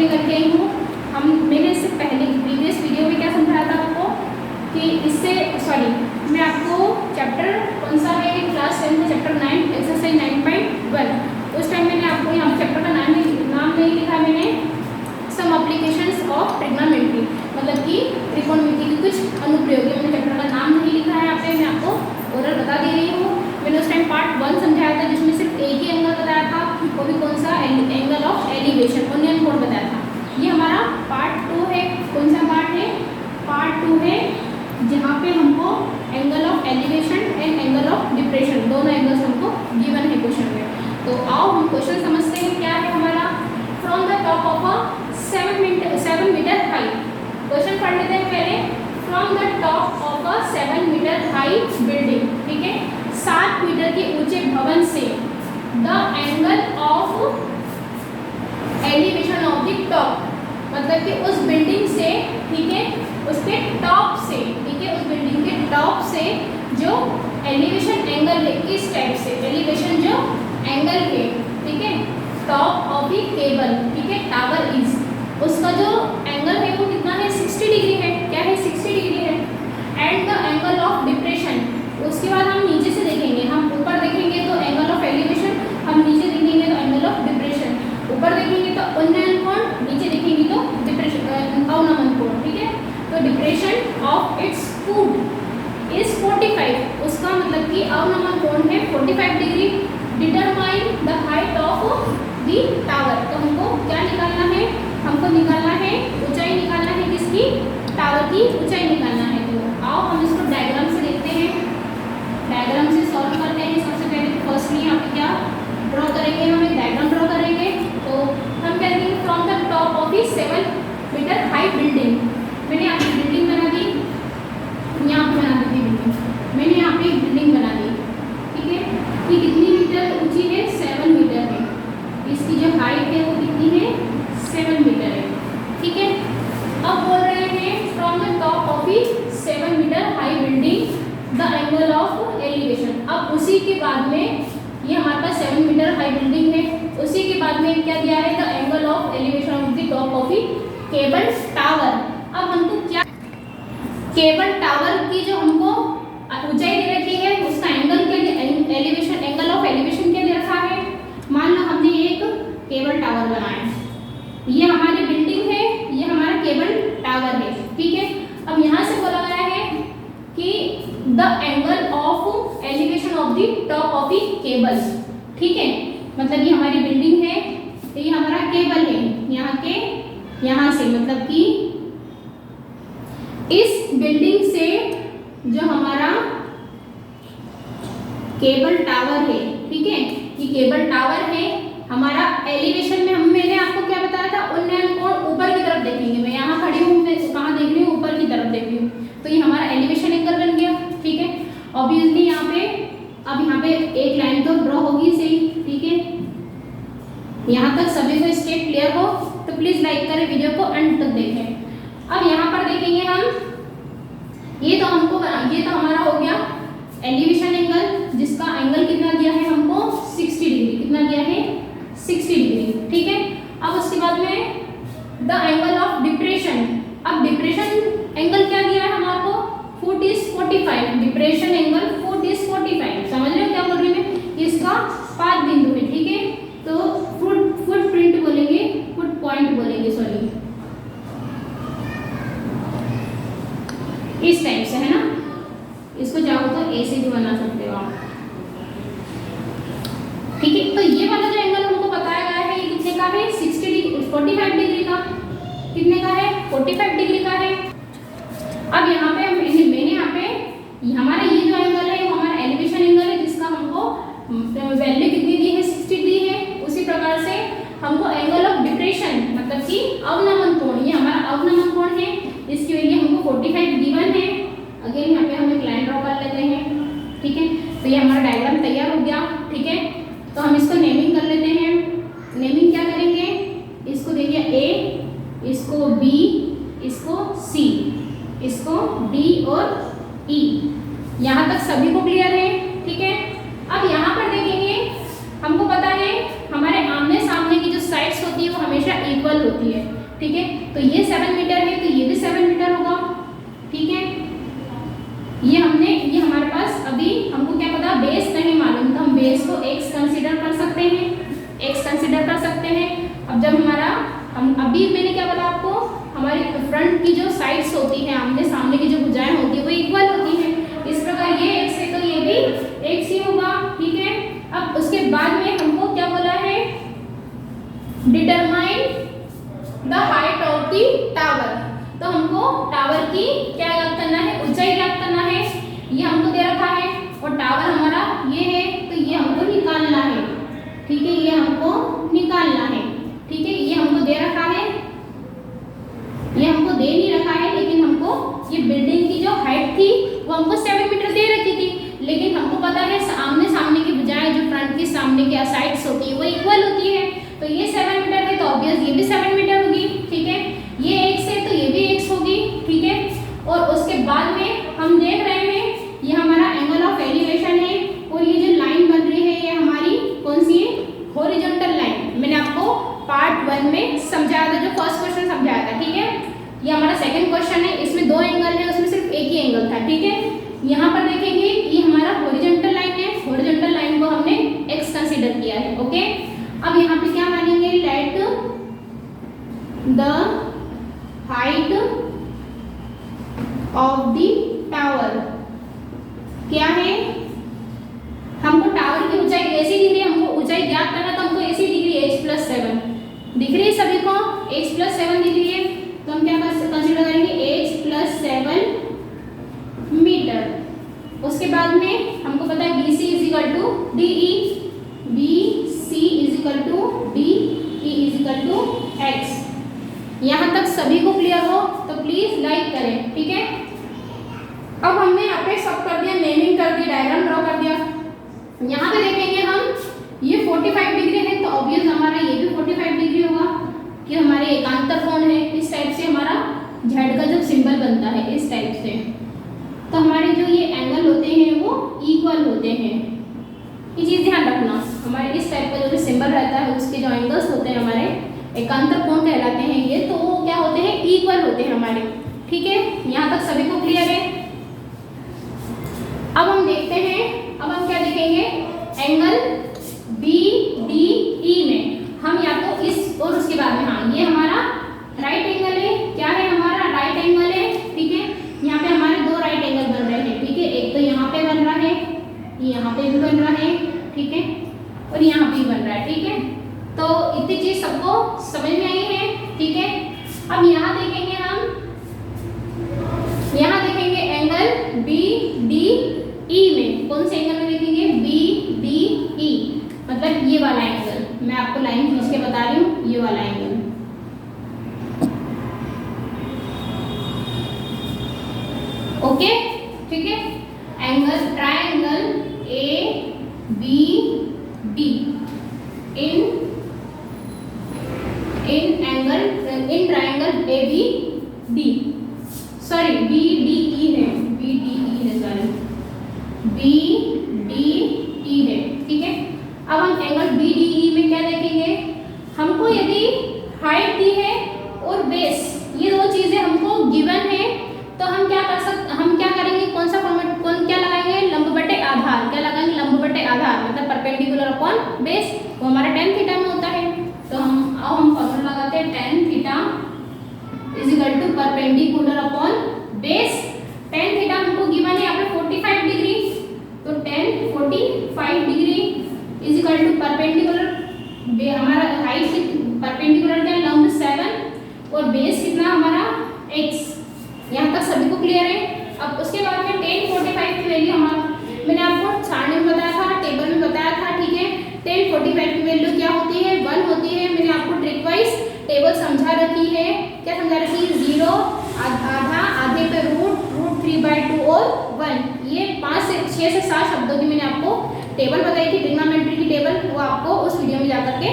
लेकर के आई हूँ। मैंने इससे पहले प्रीवियस वीडियो में क्या समझाया था आपको कि मैं आपको चैप्टर कौन सा है क्लास 10 में चैप्टर 9 एक्सरसाइज 9.1 उस टाइम मैंने आपको यहाँ चैप्टर का नाम नहीं लिखा। मैंने सम एप्लीकेशंस ऑफ ट्रिग्नोमेट्री मतलब कि त्रिकोणमिति की कुछ अनुप्रयोग, मैंने चैप्टर का नाम नहीं लिखा है। यहाँ पे मैं आपको ओरल बता दे रही हूँ। मैंने उस टाइम पार्ट 1 समझाया था जिसमें सिर्फ एक ही एंगल बताया था, वो भी कौन सा, एंगल ऑफ एलिवेशन, ओनियन कोण बताया था। ये हमारा पार्ट 2 है। कौन सा पार्ट है? पार्ट 2 है जहाँ पे हमको angle of elevation and angle of depression दोनों एंगल्स हमको गिवन है क्वेश्चन में। तो आओ हम क्वेश्चन समझते हैं। क्या है हमारा? From the top of a 7 metre high. Question पढ़ लेते हैं पहले। From the top of a 7 metre high building, ठीक है, 7 मीटर के ऊंचे भवन से the angle of elevation of the top, मतलब कि उस बिल्डिंग से, ठीक है, उसके टॉप से, ठीक है, उस बिल्डिंग के टॉप से जो एलिवेशन एंगल है, किस टाइप से एलिवेशन जो एंगल है, ठीक है, टॉप ऑफ द केबल, ठीक है, टावर इज, उसका जो एंगल है वो कितना है? 60 डिग्री है। क्या है? 60 डिग्री है। And the angle of depression, उसके बाद हम नीचे से देखेंगे, हम ऊपर देखेंगे तो एंगल ऑफ एलिवेशन, हम नीचे देखेंगे तो एंगल ऑफ डिप्रेशन। ऊपर देखेंगे तो उन्नयन कोण, नीचे देखेंगे तो डिप्रेशन अवनमन कोण, ठीक है। तो depression of its foot is 45, उसका मतलब कि अवनमन कोण है 45 degree. Determine the height of the tower, तो हमको क्या निकालना है? हमको निकालना है ऊंचाई, निकालना है किसकी? टावर की ऊंचाई निकालना है। तो आओ हम इसको डायग्राम से देखते हैं, डायग्राम से सॉल्व करते हैं। सबसे पहले फर्स्टली यहाँ पे क्या ड्रॉ करेंगे? हम एक डायग्राम ड्रॉ करेंगे। तो हम क्या करेंगे? From the top of the 7 metre high building, मैंने यहाँ पे बिल्डिंग बना दी, यहाँ पे बना दी बिल्डिंग, मैंने यहाँ पे बिल्डिंग बना दी, ठीक है। ये कितनी मीटर ऊंची है? 7 मीटर है। इसकी जो हाइट है वो कितनी है? 7 मीटर है, ठीक है। अब बोल रहे हैं from the top of the 7 metre high building the angle of elevation. अब उसी के बाद में ये हमारे पास 7 मीटर हाई बिल्डिंग है, उसी के बाद में क्या दिया है? The angle of elevation of the top of the cable tower. अब हमको क्या, केबल टावर की जो हमको ऊंचाई दे रखी है उसका एंगल क्या, एलिवेशन, एंगल ऑफ एलिवेशन क्या दे रखा है? मान लो हमने एक केबल टावर बनाया, ये हमारी बिल्डिंग है, ये हमारा केबल टावर है, ठीक है। अब यहाँ से बोला गया है कि the angle of elevation of the top of the cable, ठीक है, मतलब ये हमारी बिल्डिंग है, तो ये हमारा केबल है, यहाँ से मतलब कि इस बिल्डिंग से जो हमारा केबल टावर है, ठीक है, ये केबल टावर है हमारा। एलिवेशन में मैंने आपको क्या बताया था? उन्नयन कोण ऊपर की तरफ देखेंगे। मैं यहाँ खड़ी हूँ, मैं कहाँ देख रही हूँ? ऊपर की तरफ देख रही हूँ, तो ये हमारा एलिवेशन एंगल बन गया, ठीक है। ऑब्वियसली यहाँ पे अब यहाँ पे एक लाइन तो ड्रॉ होगी सही, ठीक है। यहाँ तक सभी को स्टेप क्लियर हो तो प्लीज लाइक करें वीडियो को, एंड तक देखें। अब यहाँ पर देखेंगे हम, ये तो हमारा हो गया एलिवेशन एंगल, जिसका एंगल कितना दिया है हमको? 60 डिग्री। कितना दिया है? 60 डिग्री, ठीक है। अब उसके बाद में द एंगल ऑफ डिप्रेशन। अब डिप्रेशन एंगल क्या दिया है हमारे को? Foot is 45, depression angle foot is 45। समझ रहे हो क्या बोल रही हूँ मैं? इसका पाद बिंदु है, ठीक है। तो फुट प्रिंट बोलेंगे, फुट पॉइंट बोलेंगे, सॉरी, इस टाइप से, है ना। इसको चाहो तो ऐसे भी बना सकते हो आप, ठीक है। तो ये वाला जो एंगल हमको बताया गया है ये कितने का है? 60 डिग्री, 45 डिग्री का। कितने का है? 45 डिग्री का है। अब यहाँ पे मैंने यहाँ पे हमारा ये जो एंगल है वो हमारा एलिवेशन एंगल है, जिसका हमको वैल्यू कितनी दी है? 60 दी है। उसी प्रकार से हमको एंगल ऑफ डिप्रेशन मतलब कि अवनमन कोण, ये हमारा अवनमन कोण है, इसकी वैल्यू हमको 45 गिवन है। अगेन यहाँ पे हम एक लाइन ड्रॉ कर लेते हैं, ठीक है। तो ये हमारा डायग्राम तैयार हो गया, ठीक है। तो हम इसको नेमिंग कर लेते हैं। नेमिंग क्या करेंगे? इसको देखिए ए, इसको बी, इसको सी, इसको डी और ई। यहाँ तक सभी को क्लियर है, ठीक है। अब यहाँ पर देखेंगे, हमको पता है हमारे आमने सामने की जो साइड्स होती है वो हमेशा इक्वल होती है। होती है, ठीक है। तो ये 7 मीटर है तो ये भी 7 मीटर होगा, ठीक है। ये हमारे पास अभी हमको क्या पता, बेस नहीं मालूम, तो हम बेस को x कंसीडर कर सकते हैं, x कंसीडर कर सकते हैं। अब जब हम अभी मैंने क्या बोला आपको, हमारी फ्रंट की जो साइड्स होती हैं, आमने सामने की जो भुजाएं होती है वो इक्वल होती हैं। इस प्रकार ये x है तो ये भी x ही होगा, ठीक है। अब उसके बाद में हमको क्या बोला है, determine the height of the tower. तो हमको टावर की क्या ज्ञात करना है, ऊंचाई ज्ञात करना है। ये हमको दे रखा है और टावर हमारा ये है तो ये हमको निकालना है, ठीक है। ये हमको निकालना है, ठीक है। ये हमको दे रखा है, ये हमको दे नहीं रखा है, लेकिन हमको ये बिल्डिंग की जो हाइट थी वो हमको 7 मीटर दे रखी थी, लेकिन हमको पता है आमने सामने की बजाय जो फ्रंट की सामने की साइड्स होती है वो इक्वल होती है। तो ये 7 मीटर है तो ऑब्वियस ये भी 7 मीटर होगी, ठीक है। ये x है तो ये भी x होगी, ठीक है। और उसके बाद में हम देख रहे हैं ये हमारा एंगल ऑफ एलिवेशन है और ये जो लाइन बन रही है ये हमारी कौन सी है, हॉरिजॉन्टल लाइन। मैंने आपको पार्ट 1 में समझाया था, जो फर्स्ट क्वेश्चन समझाया था, ठीक है। ये हमारा सेकंड क्वेश्चन है, इसमें 2 एंगल है, उसमें सिर्फ एक ही एंगल था, ठीक है। यहाँ पर देखेंगे ये हमारा हॉरिजॉन्टल लाइन है, हॉरिजॉन्टल लाइन को हमने x कंसीडर किया है, ओके। अब यहाँ पे क्या मानेंगे, let the height of the tower क्या है, हमको टावर की ऊंचाई ऐसी दिख रही है, हमको ऊंचाई ज्ञात करना तो हमको ऐसी दिख रही है h+7 दिख रही है सभी को, h+7 दिख रही है। तो हम क्या कंसीडर करेंगे h+7 मीटर। उसके बाद में हमको पता है BC is equal to DE, BC is equal to DE is equal to x। यहाँ तक सभी को क्लियर हो तो प्लीज लाइक करें, ठीक है। अब हमने यहाँ पे सब कर दिया, नेमिंग कर दी, डायग्राम ड्रॉ कर दिया। यहाँ पे देखेंगे हम ये 45 डिग्री है तो ऑब्वियस हमारा ये भी 45 डिग्री होगा कि हमारे एकांतर कोण है। इस टाइप से हमारा Z का जब सिंबल बनता है इस टाइप से, तो हमारे जो ये एंगल होते हैं वो इक्वल होते हैं। ये चीज़ ध्यान रखना, हमारे इस टाइप का जो भी सिंबल रहता है उसके जो एंगल्स होते हैं हमारे एकांतर कोण कहलाते हैं ये, तो वो क्या होते हैं, इक्वल होते हैं हमारे, ठीक है। यहाँ तक सभी को क्लियर है। अब हम देखते हैं, अब हम क्या देखेंगे, एंगल BDE में हम या तो इस और उसके बाद में, हाँ ये हमारा राइट एंगल है, क्या है हमारा राइट एंगल है, ठीक है। यहाँ पे हमारे 2 राइट एंगल बन रहे हैं, ठीक है। एक तो यहाँ पे बन रहा है, यहाँ पे भी बन रहा है, ठीक है, और यहाँ पे भी बन रहा है, ठीक है। तो इतनी चीज सबको समझ में आई है, ठीक है। अब यहाँ देखेंगे हम, यहाँ देखेंगे एंगल BDE में, कौन से एंगल में देखेंगे, BDE मतलब ये वाला एंगल, मैं आपको लाइन खींच के बता रही हूँ, ये वाला एंगल, ओके, ठीक है। Angle triangle ABD in triangle ABD, sorry BDE है, सॉरी BDE है, ठीक है। अब हम एंगल BDE में क्या देखेंगे, हमको यदि हाइट दी है और बेस, ये 2 चीजें हमको गिवन है, तो हम क्या कर सकते, हम क्या करेंगे, कौन सा फॉर्मेट, कौन क्या लगाएंगे, लंब बटे आधार, क्या लगाएंगे, लंब बटे आधार मतलब परपेंडिकुलर अपॉन बेस, वो हमारा tan थीटा में होता है। तो हम फॉर्मूला लगाते हैं tan theta is equal to perpendicular upon base. tan theta हमको गिवन है यहाँ पे 45 डिग्री, तो tan 45 degree is equal to perpendicular, हमारा हाइट परपेंडिकुलर क्या, लंब 7 और बेस कितना हमारा x। यहाँ तक सभी को क्लियर है। अब उसके बाद में tan 45 की वैल्यू हमारा, मैंने आपको सारणी में बताया था, टेबल में बताया था, ठीक है। tan 45 की वैल्यू क्या होती है, 1 होती है। मैंने आपको ट्रिक वाइज टेबल समझा रखी है, क्या समझा रखी है, 0, आधा, आधे पे रूट 3/2 और 1, ये 5 से 6 से 7 शब्दों की मैंने आपको टेबल बताई थी, ट्रिग्नोमेट्री की टेबल, वो आपको उस वीडियो में जाकर के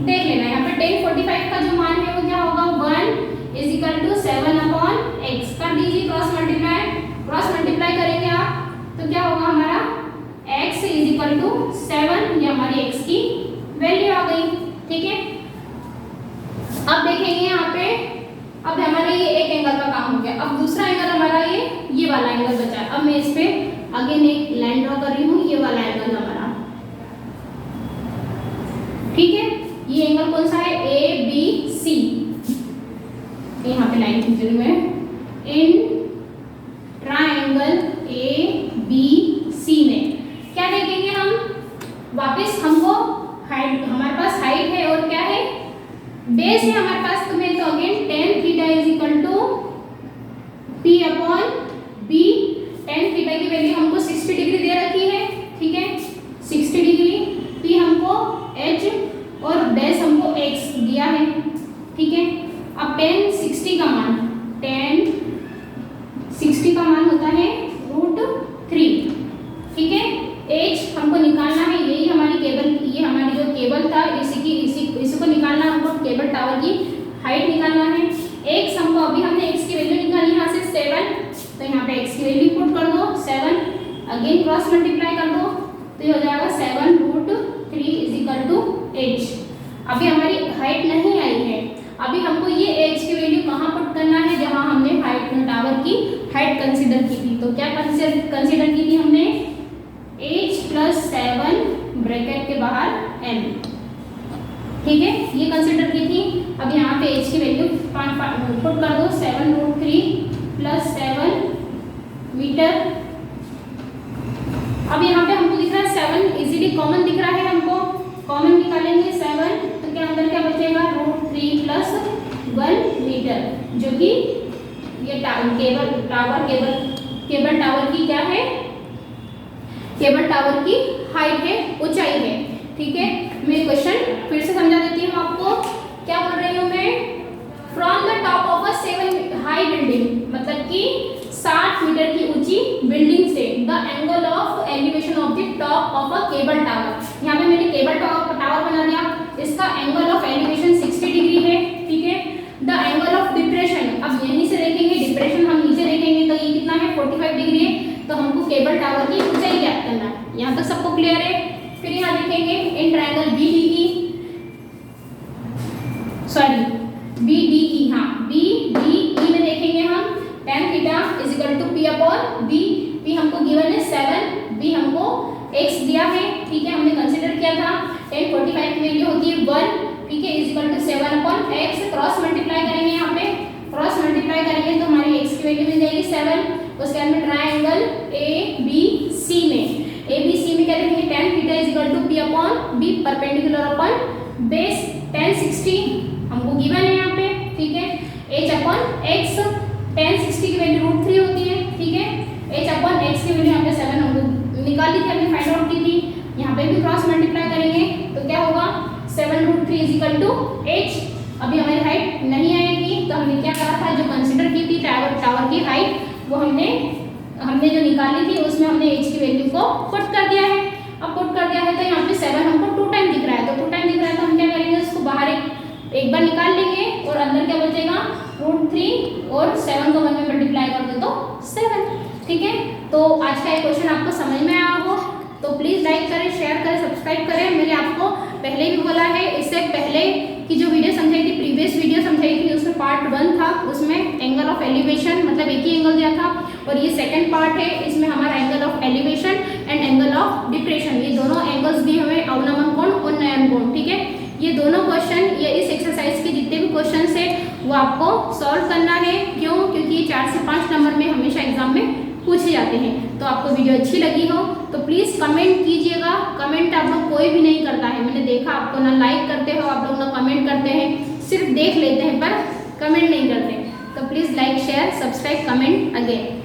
देख लेना है। यहाँ पे tan 45 का जो मान है वो क्या होगा, 1 इज इक्वल टू 7/x कर दीजिए, क्रॉस मल्टीप्लाई करेंगे आप, तो क्या होगा हमारा x इज इक्वल टू 7, ये हमारी x की वैल्यू आ गई, ठीक है। अब देखेंगे अब हमारा ये एक एंगल का काम हो गया। अब दूसरा एंगल हमारा ये वाला एंगल बचा है। अब मैं इस पे अगेन एक लाइन ड्रॉ कर रही हूँ, ये वाला एंगल हमारा, ठीक है। ये एंगल कौन सा है? A B C. यहाँ पे लाइन खींच रही हूँ मैं। इन ट्राइंगल ए बी सी में क्या देखेंगे हम? वापस हमको हाइट, हमारे पास हाइट है और क्या है? बेस है हमारे पास। तो मैं तो again tan theta is equal to P upon B। tan theta की वैल्यू हमको 60 डिग्री दे रखी है, ठीक है, 60 डिग्री। P हमको H और बेस हमको X दिया है, ठीक है। अब tan 60 का मान, tan 60 का मान होता है √3, ठीक है। H हमको निकालना है, यही हमारी केबल, ये हमारी जो केबल था इसी को निकालना है हमको, केबल टावर की हाइट निकालना है। X हमको, अभी हमने X की वैल्यू निकाली यहाँ से 7, तो यहाँ पे X की वैल्यू पुट कर दो 7, अगेन क्रॉस मल्टीप्लाई कर दो, तो ये हो जाएगा 7√3 इज इक्वल टू H। अभी हमारी हाइट नहीं आई है, अभी हमको ये H की वैल्यू कहाँ पुट करना है? जहाँ हमने हाइट टावर की हाइट कंसीडर की थी। तो क्या कंसीडर की थी हमने? H + 7 ब्रैकेट के बाहर M, ठीक है, ये कंसीडर की थी। अब यहाँ पे H की वैल्यू पुट कर दो 7√3 + 7 मीटर। अब यहाँ पे हमको दिख रहा है 7 इजीली कॉमन दिख रहा है, हमको कॉमन निकालेंगे 7, तो क्या अंदर क्या बचेगा? √3 + 1 मीटर, जो कि ये केबल टावर की क्या है? केबल टावर की हाइट है, ऊंचाई है, ठीक है। मैं क्वेश्चन फिर से समझा देती हूँ आपको। क्या बोल रही हूँ मैं? From the top of a 7 high building, मतलब कि 60 मीटर की ऊंची बिल्डिंग से, the angle of elevation of the top of a cable tower. यहाँ पे मैंने केबल टावर बना दिया, इसका एंगल ऑफ एलिवेशन 60 डिग्री है, ठीक है। द एंगल ऑफ डिप्रेशन, अब यहीं से देखेंगे, डिप्रेशन हम नीचे देखेंगे तो ये कितना है? 45 डिग्री है। तो हमको केबल टावर की ऊंचाई ज्ञात करना है। यहाँ तक सबको क्लियर है? फिर यहाँ देखेंगे इन ट्रायंगल BDE, हाँ BDE में देखेंगे हम tan theta is equal to P upon B। P हमको गिवन है 7, B हमको X दिया है, ठीक है, हमने कंसीडर किया था। tan 45 की वैल्यू होती है 1, ठीक है, is equal to 7 upon X। Cross multiply करेंगे, यहाँ पे क्रॉस मल्टीप्लाई करेंगे तो हमारी X की वैल्यू मिल जाएगी 7। उसके बाद में ट्रायंगल ABC में क्या देखेंगे? tan theta is equal to P upon B perpendicular upon base. tan 60 हमको गिवन है यहाँ पे, ठीक है, H अपॉन X। tan 60 की वैल्यू √3 होती है, ठीक है। H अपॉन X की वैल्यू यहाँ पे 7 हमको निकाली थी, हमने फाइंड आउट की थी। यहाँ पे भी क्रॉस मल्टीप्लाई करेंगे तो क्या होगा? 7√3 इज इक्वल टू H। अभी हमारी हाइट नहीं आएगी, तो हमने क्या करा था? जो कंसीडर की थी टावर की हाइट, वो हमने जो निकाली थी उसमें हमने H की वैल्यू को पुट कर दिया है। अब पुट कर दिया है तो यहाँ पे 7 हमको 2 टाइम दिख रहा है, तो 2 टाइम दिख रहा है तो हम क्या करेंगे? उसको बाहर एक बार निकाल लेंगे और अंदर क्या बचेगा? √3 और 7 को 1 में मल्टीप्लाई कर दो तो 7, ठीक है। तो आज का ये क्वेश्चन आपको समझ में आया हो तो प्लीज़ लाइक करें, शेयर करें, सब्सक्राइब करें। मैंने आपको पहले भी बोला है, इससे पहले की जो वीडियो समझाई थी, प्रीवियस वीडियो समझाई थी, उसमें पार्ट 1 था, उसमें एंगल ऑफ एलिवेशन मतलब एक ही एंगल दिया था, और ये सेकंड पार्ट है, इसमें हमारा angle of elevation and angle of depression, ये दोनों एंगल्स दिए हुए अवनमन कोण और नयन कोण, ठीक है। ये दोनों क्वेश्चन, ये इस एक्सरसाइज के जितने भी क्वेश्चन है वो आपको सॉल्व करना है। क्यों? क्योंकि ये 4 से 5 नंबर में हमेशा एग्जाम में पूछे जाते हैं। तो आपको वीडियो अच्छी लगी हो तो प्लीज़ कमेंट कीजिएगा। कमेंट आप लोग कोई भी नहीं करता है, मैंने देखा आपको ना लाइक करते हो, आप लोग ना कमेंट करते हैं, सिर्फ देख लेते हैं पर कमेंट नहीं करते। तो please like, share, subscribe, comment again.